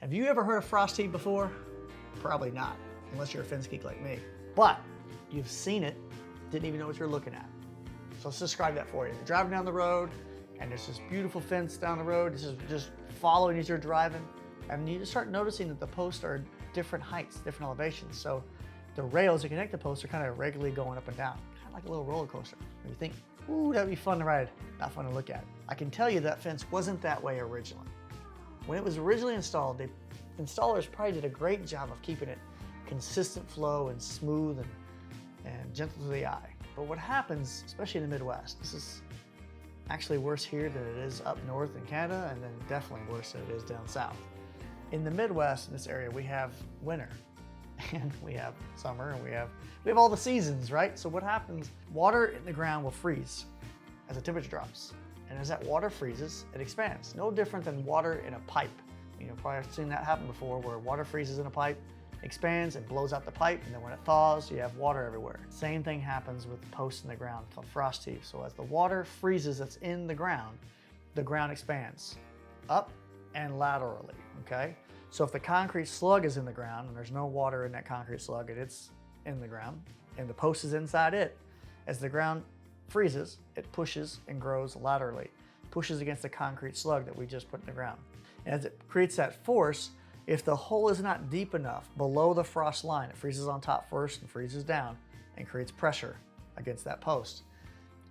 Have you ever heard of frost heave before? Probably not, unless you're a fence geek like me. But you've seen it, didn't even know what you're looking at. So let's describe that for you. You're driving down the road, and there's this beautiful fence down the road. This is just following as you're driving. And you just start noticing that the posts are different heights, different elevations. So the rails that connect the posts are kind of regularly going up and down, kind of like a little roller coaster. And you think, ooh, that'd be fun to ride, not fun to look at. I can tell you that fence wasn't that way originally. When it was originally installed, the installers probably did a great job of keeping it consistent flow and smooth and gentle to the eye. But what happens, especially in the Midwest, this is actually worse here than it is up north in Canada, and then definitely worse than it is down south. In the Midwest, in this area, we have winter, and we have summer, and we have all the seasons, right? So what happens, water in the ground will freeze as the temperature drops. And as that water freezes, it expands. No different than water in a pipe. You know, probably seen that happen before, where water freezes in a pipe, expands and blows out the pipe, and then when it thaws, you have water everywhere. Same thing happens with the posts in the ground called frost heave. So as the water freezes that's in the ground expands up and laterally, okay? So if the concrete slug is in the ground and there's no water in that concrete slug and it's in the ground and the post is inside it, as the ground freezes, it pushes and grows laterally, pushes against the concrete slug that we just put in the ground. And as it creates that force, if the hole is not deep enough below the frost line, it freezes on top first and freezes down and creates pressure against that post.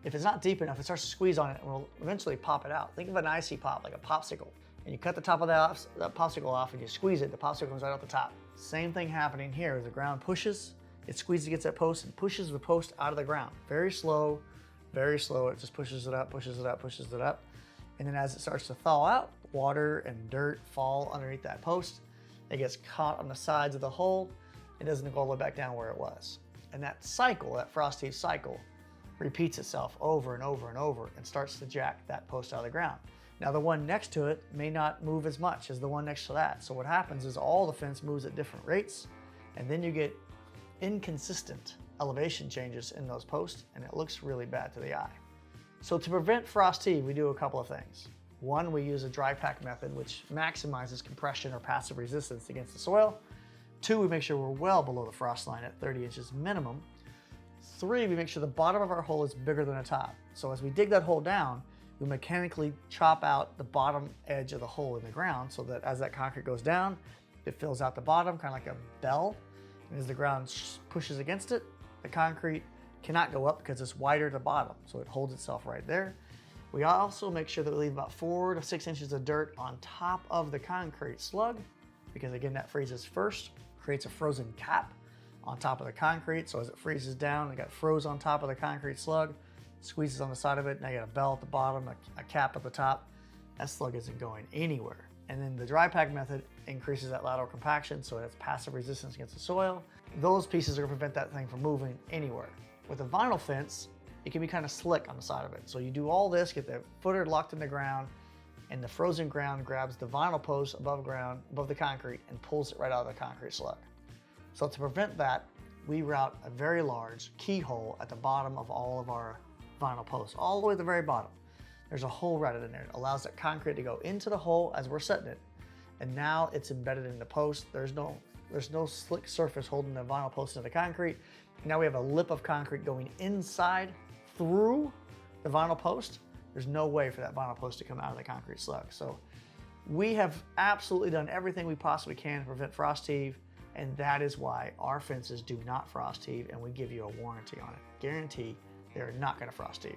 If it's not deep enough, it starts to squeeze on it and will eventually pop it out. Think of an icy pop, like a popsicle. And you cut the top of that popsicle off and you squeeze it, the popsicle comes right out the top. Same thing happening here. As the ground pushes, it squeezes against that post and pushes the post out of the ground. Very slow, it just pushes it up, pushes it up, pushes it up. And then as it starts to thaw out, water and dirt fall underneath that post. It gets caught on the sides of the hole. It doesn't go all the way back down where it was. And that cycle, that frost heave cycle, repeats itself over and over and over and starts to jack that post out of the ground. Now the one next to it may not move as much as the one next to that. So what happens is all the fence moves at different rates, and then you get inconsistent elevation changes in those posts, and it looks really bad to the eye. So to prevent frost heave, we do a couple of things. One, we use a dry pack method, which maximizes compression or passive resistance against the soil. Two, we make sure we're well below the frost line at 30 inches minimum. Three, we make sure the bottom of our hole is bigger than the top. So as we dig that hole down, we mechanically chop out the bottom edge of the hole in the ground so that as that concrete goes down, it fills out the bottom, kind of like a bell. And as the ground pushes against it, the concrete cannot go up because it's wider at the bottom. So it holds itself right there. We also make sure that we leave about 4 to 6 inches of dirt on top of the concrete slug, because again, that freezes first, creates a frozen cap on top of the concrete. So as it freezes down, it got froze on top of the concrete slug, squeezes on the side of it, now you got a bell at the bottom, a cap at the top. That slug isn't going anywhere. And then the dry pack method increases that lateral compaction, so it has passive resistance against the soil. Those pieces are gonna prevent that thing from moving anywhere. With a vinyl fence, it can be kind of slick on the side of it. So you do all this, get the footer locked in the ground, and the frozen ground grabs the vinyl post above ground, above the concrete, and pulls it right out of the concrete slug. So to prevent that, we route a very large keyhole at the bottom of all of our vinyl posts, all the way to the very bottom. There's a hole routed in there. It allows that concrete to go into the hole as we're setting it. And now it's embedded in the post. There's no slick surface holding the vinyl post into the concrete. Now we have a lip of concrete going inside through the vinyl post. There's no way for that vinyl post to come out of the concrete slug. So we have absolutely done everything we possibly can to prevent frost heave, and that is why our fences do not frost heave, and we give you a warranty on it. Guarantee they're not gonna frost heave.